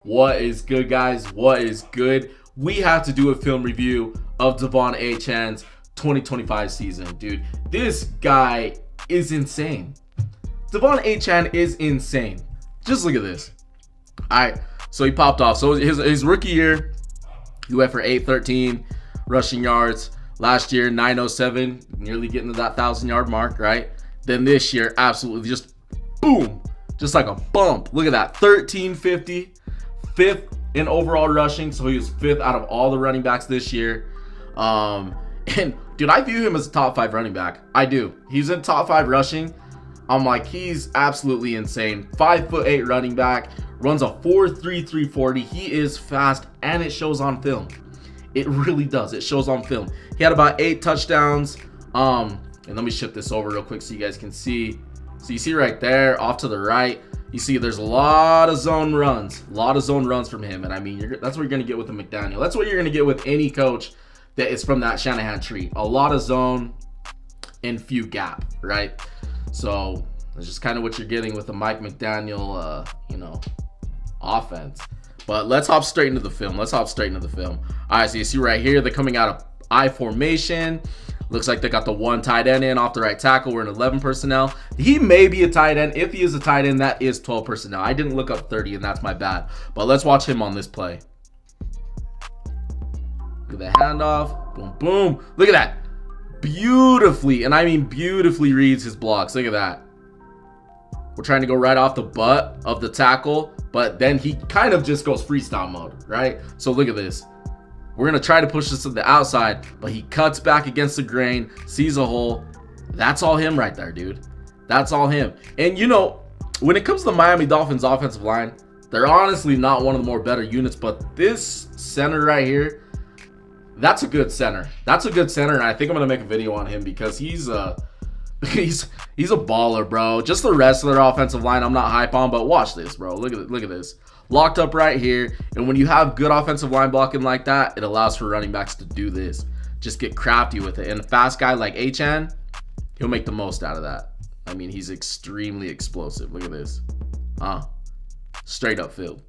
What is good, guys? What is good? We have to do a film review of Achane's 2025 season, dude. This guy is insane. Achane is insane. Just look at this. All right, so he popped off. So his rookie year, he went for 813 rushing yards. Last year, 907, nearly getting to that 1,000-yard mark, right? Then this year, absolutely just boom, just like a bump. Look at that, 1350. Fifth in overall rushing, so he was fifth out of all the running backs this year. And dude, I view him as a top 5 running back. I do. He's in top 5 rushing. I'm like, he's absolutely insane. 5'8" running back, runs a 4.33 40. He is fast, and it shows on film. It really does. It shows on film. He had about 8 touchdowns. And let me shift this over real quick so you guys can see. So you see right there, off to the right. You see there's a lot of zone runs. From him. And I mean, that's what you're going to get with the McDaniel. That's what you're going to get with any coach that is from that Shanahan tree. A lot of zone and few gap, right? So that's just kind of what you're getting with the Mike McDaniel, offense. But let's hop straight into the film. All right, so you see right here, they're coming out of I formation. Looks like they got the 1 tight end in off the right tackle. We're in 11 personnel. He may be a tight end. If he is a tight end, that is 12 personnel. I didn't look up 30, and that's my bad. But let's watch him on this play. Look at the handoff. Boom, boom. Look at that. Beautifully, and I mean beautifully, reads his blocks. Look at that. We're trying to go right off the butt of the tackle, but then he kind of just goes freestyle mode, right? So look at this. We're going to try to push this to the outside, but he cuts back against the grain, sees a hole. That's all him right there, dude. That's all him. And, when it comes to the Miami Dolphins offensive line, they're honestly not one of the more better units, but this center right here, that's a good center. And I think I'm going to make a video on him because he's a baller, bro. Just the rest of their offensive line, I'm not hype on, but watch this, bro. Look at this. Locked up right here, and when you have good offensive line blocking like that, it allows for running backs to do this. Just get crafty with it. And a fast guy like Achane, he'll make the most out of that. I mean, he's extremely explosive. Look at this. Straight up field.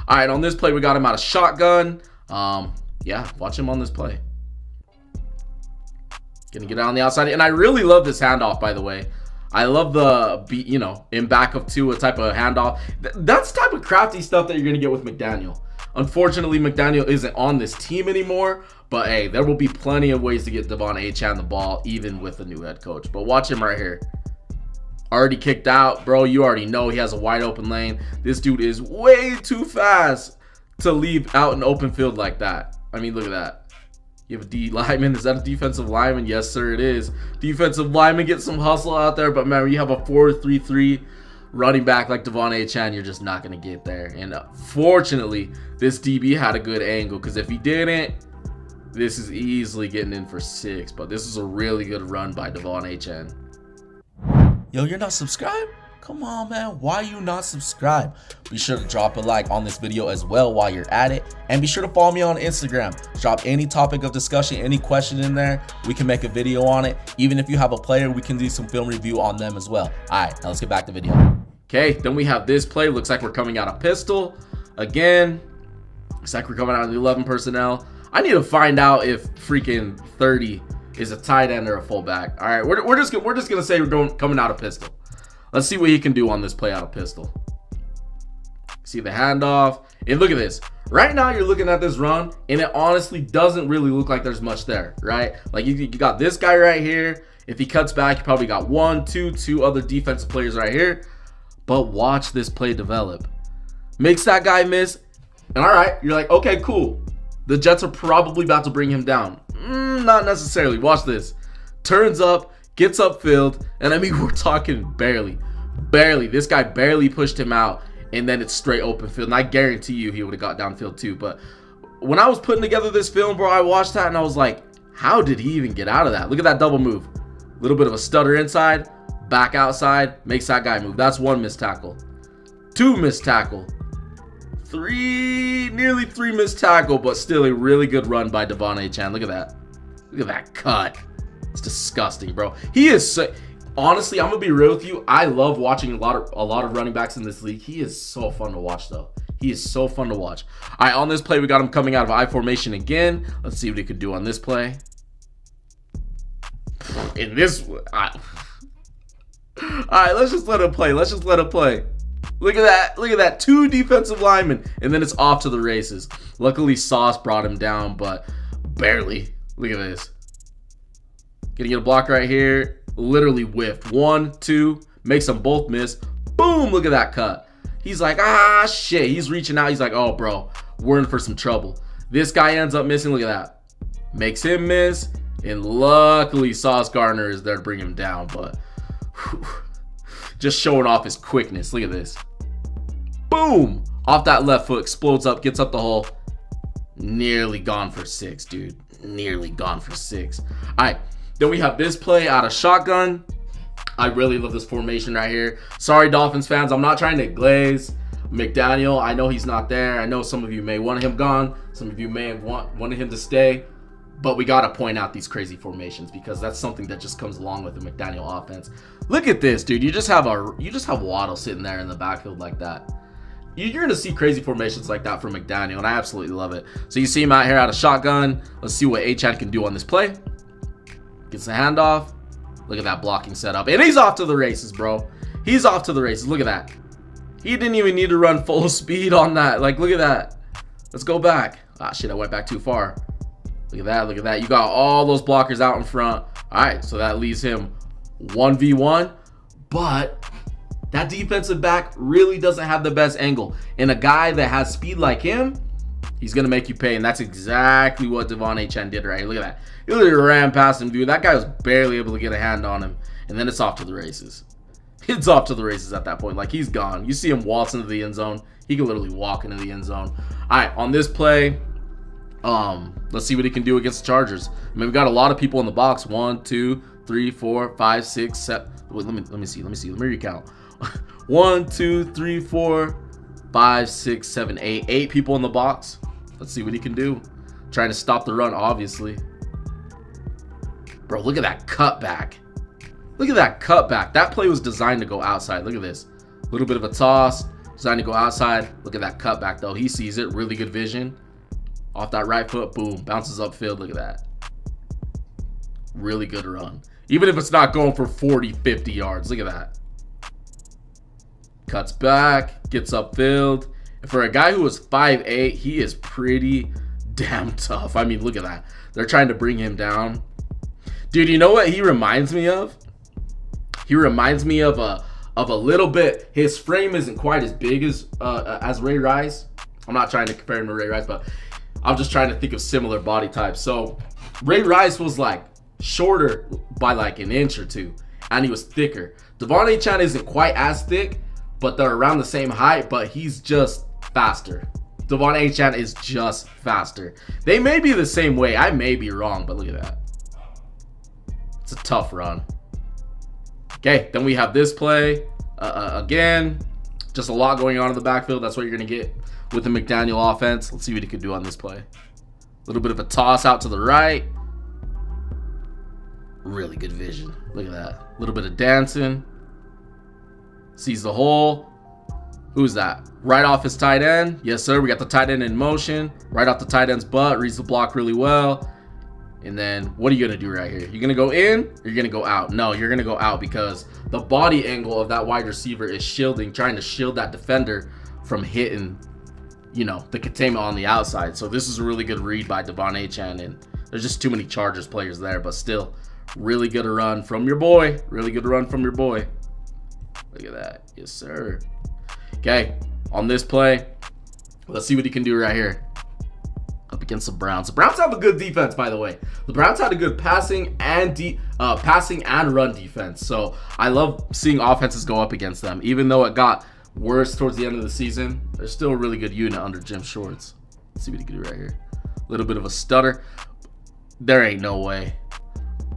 All right, on this play, we got him out of shotgun. Yeah, watch him on this play. Gonna get out on the outside, and I really love this handoff, by the way. I love the, in back of 2, a type of handoff. That's the type of crafty stuff that you're going to get with McDaniel. Unfortunately, McDaniel isn't on this team anymore. But, hey, there will be plenty of ways to get Achane the ball, even with the new head coach. But watch him right here. Already kicked out. Bro, you already know he has a wide open lane. This dude is way too fast to leave out an open field like that. I mean, look at that. You have a D lineman. Is that a defensive lineman? Yes, sir, it is. Defensive lineman, get some hustle out there. But, man, you have a 4.33 running back like Achane, you're just not going to get there. And fortunately, this DB had a good angle because if he didn't, this is easily getting in for 6. But this is a really good run by Achane. Yo, you're not subscribed? Come on, man. Why you not subscribed? Be sure to drop a like on this video as well while you're at it. And be sure to follow me on Instagram. Drop any topic of discussion, any question in there. We can make a video on it. Even if you have a player, we can do some film review on them as well. All right, now let's get back to the video. Okay, then we have this play. Looks like we're coming out of pistol. Again, looks like we're coming out of the 11 personnel. I need to find out if freaking 30 is a tight end or a fullback. All right, we're just gonna say we're coming out of pistol. Let's see what he can do on this play out of pistol. See the handoff. And look at this. Right now, you're looking at this run, and it honestly doesn't really look like there's much there, right? Like, you got this guy right here. If he cuts back, you probably got two other defensive players right here. But watch this play develop. Makes that guy miss. And all right, you're like, okay, cool. The Jets are probably about to bring him down. Not necessarily. Watch this. Turns up. Gets upfield, and I mean, we're talking barely. This guy barely pushed him out, and then it's straight open field. And I guarantee you he would have got downfield too. But when I was putting together this film, bro, I watched that, and I was like, how did he even get out of that? Look at that double move. A little bit of a stutter inside, back outside, makes that guy move. That's 1 missed tackle. 2 missed tackle. Nearly 3 missed tackle, but still a really good run by Achane. Look at that. Look at that cut. It's disgusting, bro. He is so, Honestly, I'm gonna be real with you. I love watching a lot of running backs in this league. He is so fun to watch, though. He is so fun to watch. All right, on this play, we got him coming out of I formation again. Let's see what he could do on this play. In this, all right, let's just let him play. Let's just let him play. Look at that. Look at that. 2 defensive linemen, and then it's off to the races. Luckily, Sauce brought him down, but barely. Look at this. Gonna get a block right here. Literally whiffed. 1, 2, makes them both miss. Boom, look at that cut. He's like, ah, shit. He's reaching out. He's like, oh, bro, we're in for some trouble. This guy ends up missing. Look at that. Makes him miss. And luckily, Sauce Gardner is there to bring him down. But whew, just showing off his quickness. Look at this. Boom. Off that left foot. Explodes up. Gets up the hole. Nearly gone for 6, dude. Nearly gone for 6. All right. Then we have this play out of shotgun. I really love this formation right here. Sorry, Dolphins fans. I'm not trying to glaze McDaniel. I know he's not there. I know some of you may want him gone. Some of you may have wanted him to stay. But we got to point out these crazy formations because that's something that just comes along with the McDaniel offense. Look at this, dude. You just have Waddle sitting there in the backfield like that. You're going to see crazy formations like that from McDaniel, and I absolutely love it. So you see him out here out of shotgun. Let's see what Achane can do on this play. Gets the handoff. Look at that blocking setup. And he's off to the races, bro. He's off to the races. Look at that. He didn't even need to run full speed on that. Like, look at that. Let's go back. Ah, shit, I went back too far. Look at that. Look at that. You got all those blockers out in front. All right, so that leaves him 1v1. But that defensive back really doesn't have the best angle. And a guy that has speed like him, he's going to make you pay. And that's exactly what Devon Achane did right here. Look at that. He literally ran past him, dude. That guy was barely able to get a hand on him. And then it's off to the races. It's off to the races at that point. Like, he's gone. You see him waltz into the end zone. He can literally walk into the end zone. All right, on this play, let's see what he can do against the Chargers. I mean, we got a lot of people in the box. 1, 2, 3, 4, 5, 6, 7. Wait, let me see. Let me recount. 1, 2, 3, 4, 5, 6, 7, 8. 8 people in the box. Let's see what he can do. Trying to stop the run, obviously. Bro, look at that cutback. Look at that cutback. That play was designed to go outside. Look at this. A little bit of a toss. Designed to go outside. Look at that cutback, though. He sees it. Really good vision. Off that right foot. Boom. Bounces upfield. Look at that. Really good run. Even if it's not going for 40, 50 yards. Look at that. Cuts back. Gets upfield. And for a guy who was 5'8", he is pretty damn tough. I mean, look at that. They're trying to bring him down. Dude, you know what he reminds me of? He reminds me of a little bit. His frame isn't quite as big as Ray Rice. I'm not trying to compare him to Ray Rice, but I'm just trying to think of similar body types. So Ray Rice was like shorter by like an inch or two, and he was thicker. Devon Achane isn't quite as thick, but they're around the same height, but he's just faster. Devon Achane is just faster. They may be the same way. I may be wrong, but look at that. It's a tough run. Okay, then we have this play. Again, just a lot going on in the backfield. That's what you're going to get with the McDaniel offense. Let's see what he can do on this play. A little bit of a toss out to the right. Really good vision. Look at that. A little bit of dancing. Sees the hole. Who's that? Right off his tight end. Yes, sir. We got the tight end in motion. Right off the tight end's butt. Reads the block really well. And then what are you going to do right here? You're going to go in or you're going to go out? No, you're going to go out because the body angle of that wide receiver is shielding, trying to shield that defender from hitting, you know, the containment on the outside. So this is a really good read by Devon Achane, and there's just too many Chargers players there, but still really good run from your boy. Really good run from your boy. Look at that. Yes, sir. Okay, on this play, let's see what he can do right here. Up against the Browns. The Browns have a good defense, by the way. The Browns had a good passing and run defense. So I love seeing offenses go up against them. Even though it got worse towards the end of the season, they're still a really good unit under Jim Shorts. Let's see what he can do right here. A little bit of a stutter. There ain't no way.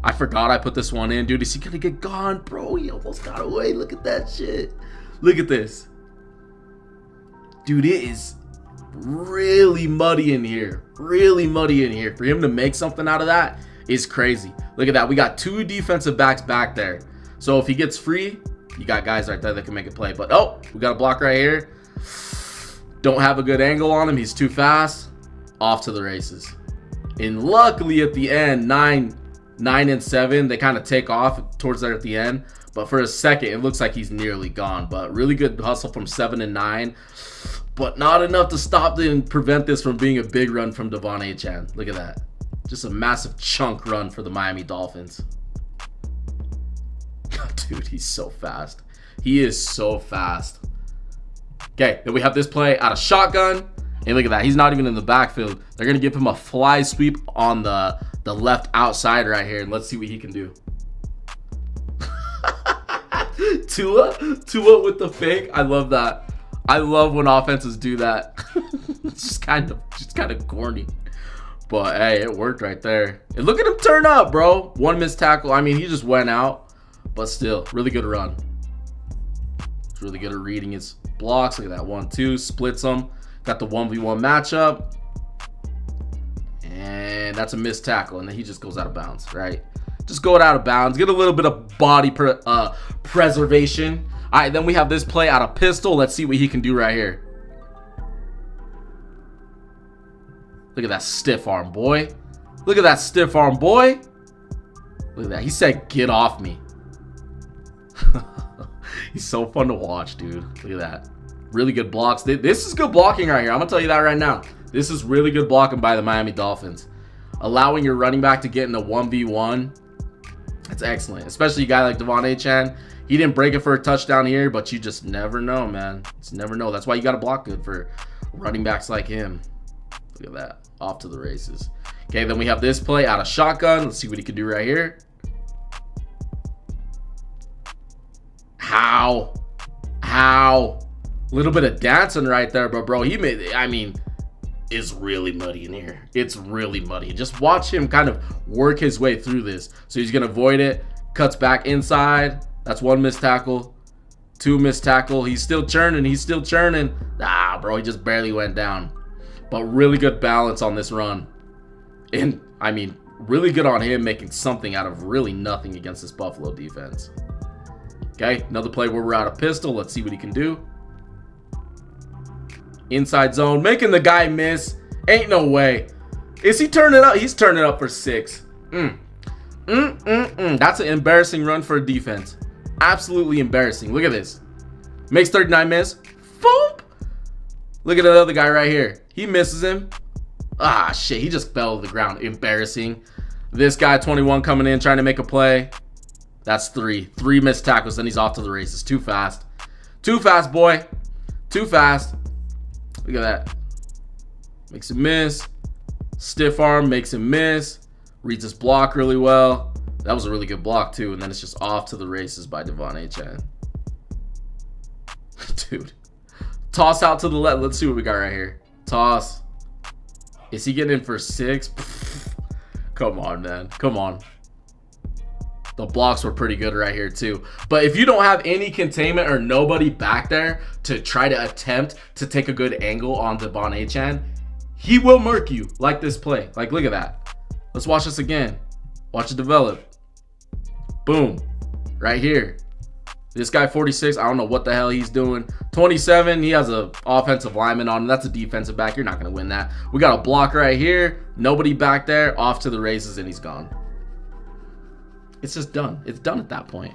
I forgot I put this one in. Dude, is he gonna get gone? Bro, he almost got away. Look at that shit. Look at this. Dude, it is really muddy in here. Really muddy in here. For him to make something out of that is crazy. Look at that. We got 2 defensive backs back there. So if he gets free, you got guys right there that can make a play. But oh, we got a block right here. Don't have a good angle on him. He's too fast. Off to the races. And luckily at the end, 9 and 7, they kind of take off towards there at the end. But for a second, it looks like he's nearly gone. But really good hustle from 7 and 9. But not enough to stop and prevent this from being a big run from Devon Achane. Look at that. Just a massive chunk run for the Miami Dolphins. Dude, he's so fast. He is so fast. Okay, then we have this play out of shotgun. And look at that. He's not even in the backfield. They're going to give him a fly sweep on the left outside right here. And let's see what he can do. Tua with the fake. I love that. I love when offenses do that. It's just kind of corny. But hey, it worked right there. And look at him turn up, bro. One missed tackle. I mean, he just went out. But still, really good run. He's really good at reading his blocks. Look at that. 1-2. Splits them. Got the 1v1 matchup. And that's a missed tackle. And then he just goes out of bounds, right? Just go out of bounds. Get a little bit of body preservation. All right, then we have this play out of pistol. Let's see what he can do right here. Look at that stiff arm, boy. Look at that stiff arm, boy. Look at that. He said, get off me. He's so fun to watch, dude. Look at that. Really good blocks. This is good blocking right here. I'm going to tell you that right now. This is really good blocking by the Miami Dolphins. Allowing your running back to get in a 1v1. That's excellent. Especially a guy like Devon Achane. He didn't break it for a touchdown here, but you just never know, man. Just never know. That's why you got to block good for running backs like him. Look at that. Off to the races. Okay, then we have this play out of shotgun. Let's see what he can do right here. How? A little bit of dancing right there, but bro, he made, I mean, it's really muddy in here. It's really muddy. Just watch him kind of work his way through this. So he's going to avoid it. Cuts back inside. That's 1 missed tackle. 2 missed tackle. He's still churning. Ah, bro, he just barely went down. But really good balance on this run. And, I mean, really good on him making something out of really nothing against this Buffalo defense. Okay, another play where we're out of pistol. Let's see what he can do. Inside zone, making the guy miss. Ain't no way. Is he turning up? He's turning up for 6. That's an embarrassing run for a defense. Absolutely embarrassing. Look at this. Makes 39 miss. Boop. Look at the other guy right here. He misses him. Ah, shit. He just fell to the ground. Embarrassing. This guy, 21, coming in, trying to make a play. That's 3. 3 missed tackles. Then he's off to the races. Too fast. Too fast, boy. Too fast. Look at that. Makes him miss. Stiff arm makes him miss. Reads his block really well. That was a really good block too. And then it's just off to the races by Devon Achane. Dude. Toss out to the left. Let's see what we got right here. Toss. Is he getting in for 6? Come on, man. Come on. The blocks were pretty good right here too. But if you don't have any containment or nobody back there to try to attempt to take a good angle on Devon Achane, he will murk you like this play. Like, look at that. Let's watch this again. Watch it develop. Boom. Right here. This guy, 46, I don't know what the hell he's doing. 27, he has an offensive lineman on him. That's a defensive back. You're not going to win that. We got a block right here. Nobody back there. Off to the races, and he's gone. It's just done. It's done at that point.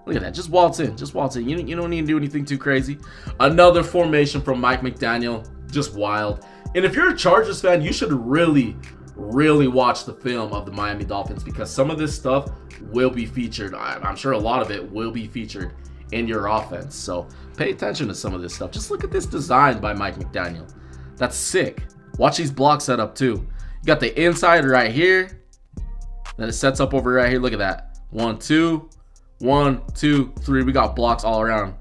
Look at that. Just waltz in. Just waltz in. You don't need to do anything too crazy. Another formation from Mike McDaniel. Just wild. And if you're a Chargers fan, you should really watch the film of the Miami Dolphins, because some of this stuff will be featured. I'm sure a lot of it will be featured in your offense. So pay attention to some of this stuff. Just look at this design by Mike McDaniel. That's sick. Watch these blocks set up too. You got the inside right here. Then it sets up over right here. Look at that. 1, 2, 1, 2, 3. We got blocks all around.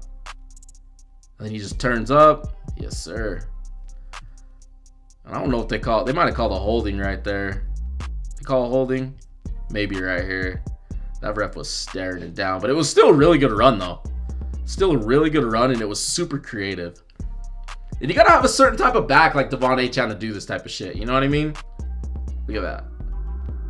And then he just turns up. Yes, sir. I don't know what they call it. They might have called a holding right there. They call a holding? Maybe right here. That ref was staring it down. But it was still a really good run, though. Still a really good run, and it was super creative. And you got to have a certain type of back like Devon Achane to do this type of shit. You know what I mean? Look at that.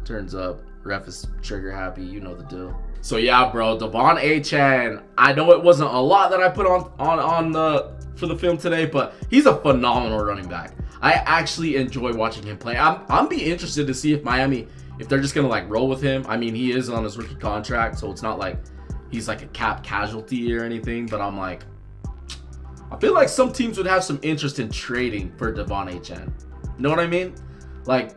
Turns up. Ref is trigger happy. You know the deal. So yeah, bro, Devon Achane. I know it wasn't a lot that I put on for the film today, but he's a phenomenal running back. I actually enjoy watching him play. I'm be interested to see if Miami, if they're just gonna like roll with him. I mean, he is on his rookie contract, so it's not like he's like a cap casualty or anything. But I'm like, I feel like some teams would have some interest in trading for Devon Achane. You know what I mean? Like,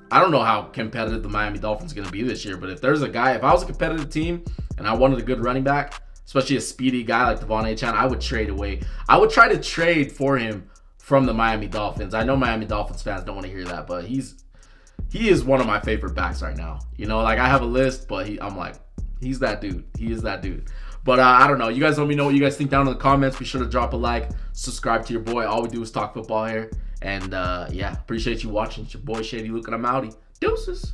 I don't know how competitive the Miami Dolphins are going to be this year, but if there's a guy, if I was a competitive team and I wanted a good running back, especially a speedy guy like Devon Achane, I would trade away. I would try to trade for him from the Miami Dolphins. I know Miami Dolphins fans don't want to hear that, but he is one of my favorite backs right now. You know, like I have a list, but I'm like, he's that dude. He is that dude. But I don't know. You guys let me know what you guys think down in the comments. Be sure to drop a like, subscribe to your boy. All we do is talk football here. And yeah, appreciate you watching. It's your boy Shady Luke, and I'm outie. Deuces.